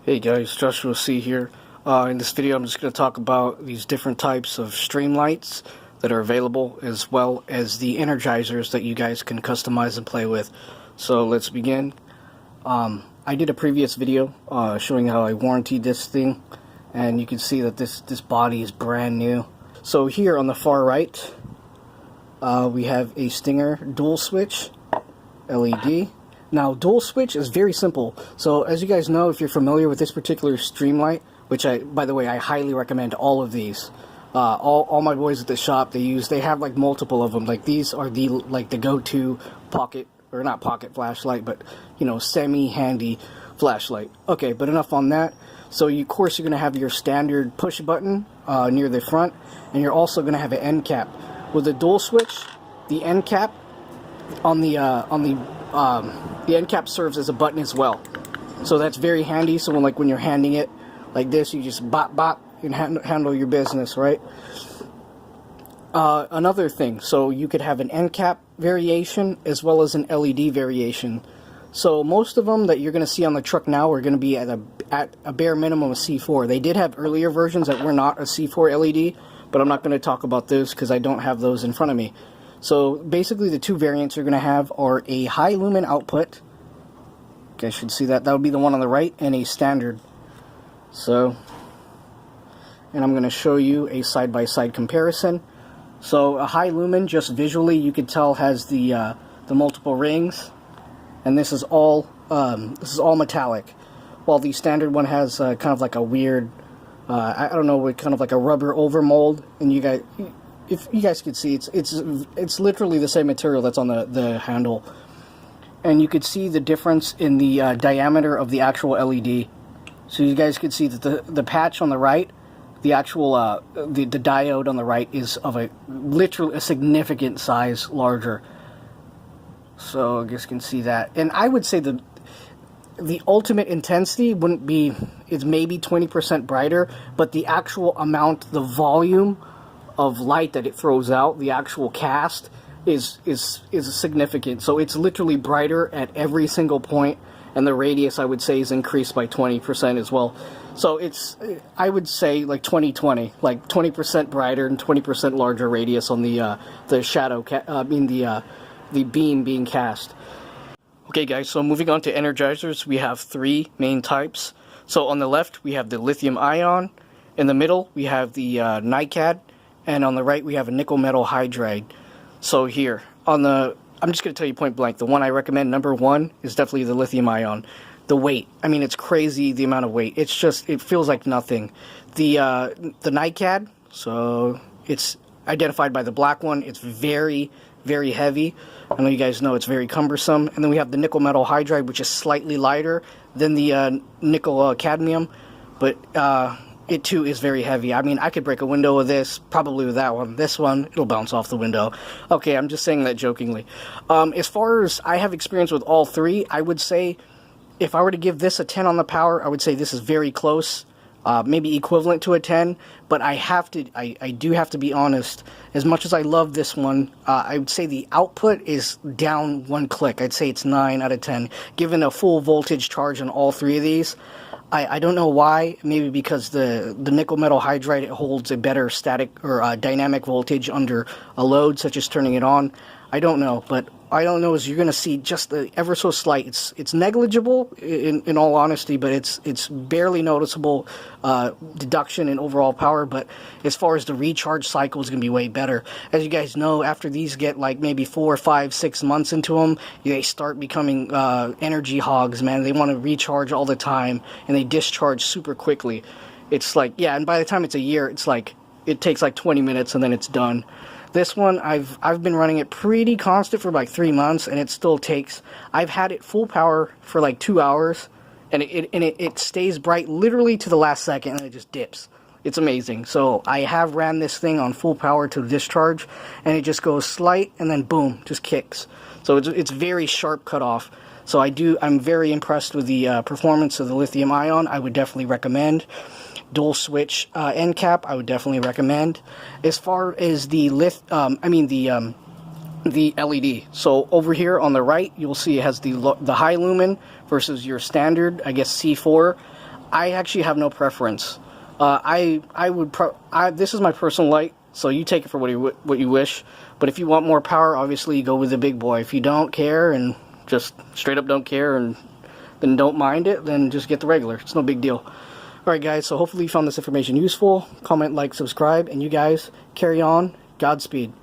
Hey guys, Joshua C here. In this video I'm just going to talk about these different types of stream lights that are available, as well as the energizers that you guys can customize and play with. So let's begin. I did a previous video showing how I warranted this thing, and you can see that this body is brand new. So here on the far right we have a Stinger dual switch LED. Now, dual switch is very simple. So, as you guys know, if you're familiar with this particular Streamlight, which by the way, I highly recommend all of these. All my boys at the shop, they have like multiple of them. Like these are the go-to pocket, or not pocket flashlight, but you know, semi-handy flashlight. Okay, but enough on that. So, of course, you're gonna have your standard push button near the front, and you're also gonna have an end cap. With a dual switch, the end cap on the end cap serves as a button as well, so that's very handy. So when you're handing it like this, you just bop bop and handle your business, right? Another thing, so you could have an end cap variation as well as an LED variation. So most of them that you're going to see on the truck now are going to be at a bare minimum of C4. They did have earlier versions that were not a C4 LED, but I'm not going to talk about those because I don't have those in front of me. So basically the two variants you're going to have are a high lumen output. You guys should see that. That would be the one on the right, and a standard. So, and I'm going to show you a side-by-side comparison. So a high lumen, just visually you could tell, has the multiple rings, and this is all metallic, while the standard one has kind of like a weird, I don't know, kind of like a rubber overmold. And if you guys could see, it's literally the same material that's on the handle, and you could see the difference in the diameter of the actual LED. So you guys could see that the patch on the right, the actual the diode on the right is of literally a significant size larger. So I guess you can see that, and I would say the ultimate intensity wouldn't be, it's maybe 20% brighter, but the actual amount, the volume of light that it throws out, the actual cast, is significant. So it's literally brighter at every single point, and the radius, I would say, is increased by 20% as well. So I would say like 20-20, like 20% brighter and 20% larger radius on the shadow, the beam being cast. Okay guys, so moving on to energizers, we have three main types. So on the left we have the lithium ion, in the middle we have the NiCad, and on the right we have a nickel metal hydride. So here, I'm just going to tell you point blank, the one I recommend, number one, is definitely the lithium ion. The weight, I mean, it's crazy, the amount of weight. It feels like nothing. The NiCad, so it's identified by the black one, it's very, very heavy. I know you guys know it's very cumbersome. And then we have the nickel metal hydride, which is slightly lighter than the nickel cadmium, but it too is very heavy. I mean, I could break a window with this, probably with that one. This one, it'll bounce off the window. Okay, I'm just saying that jokingly. As far as I have experience with all three, I would say if I were to give this a 10 on the power, I would say this is very close, maybe equivalent to a 10, but I do have to be honest. As much as I love this one, I would say the output is down one click. I'd say it's 9 out of 10. Given a full voltage charge on all three of these, I don't know why. Maybe because the nickel metal hydride, it holds a better static or dynamic voltage under a load, such as turning it on. I don't know, but I don't know is you're going to see just the ever so slight. It's negligible in all honesty, but it's barely noticeable deduction in overall power. But as far as the recharge cycle, is going to be way better. As you guys know, after these get like maybe 4, 5, 6 months into them, they start becoming energy hogs, man. They want to recharge all the time, and they discharge super quickly. It's like, yeah, and by the time it's a year, it's like it takes like 20 minutes and then it's done. This one, I've been running it pretty constant for like 3 months, and it still takes. I've had it full power for like 2 hours, and it stays bright literally to the last second, and it just dips. It's amazing. So I have ran this thing on full power to discharge, and it just goes slight, and then boom, just kicks. So it's very sharp cutoff. So I'm very impressed with the performance of the lithium ion. I would definitely recommend. Dual switch end cap, I would definitely recommend. As far as the LED, so over here on the right, you'll see it has the high lumen versus your standard, I guess, C4. I actually have no preference. This is my personal light, so you take it for what you wish. But if you want more power, obviously you go with the big boy. If you don't care and just straight up don't care and then don't mind it, then just get the regular. It's no big deal. Alright guys, so hopefully you found this information useful. Comment, like, subscribe, and you guys carry on. Godspeed.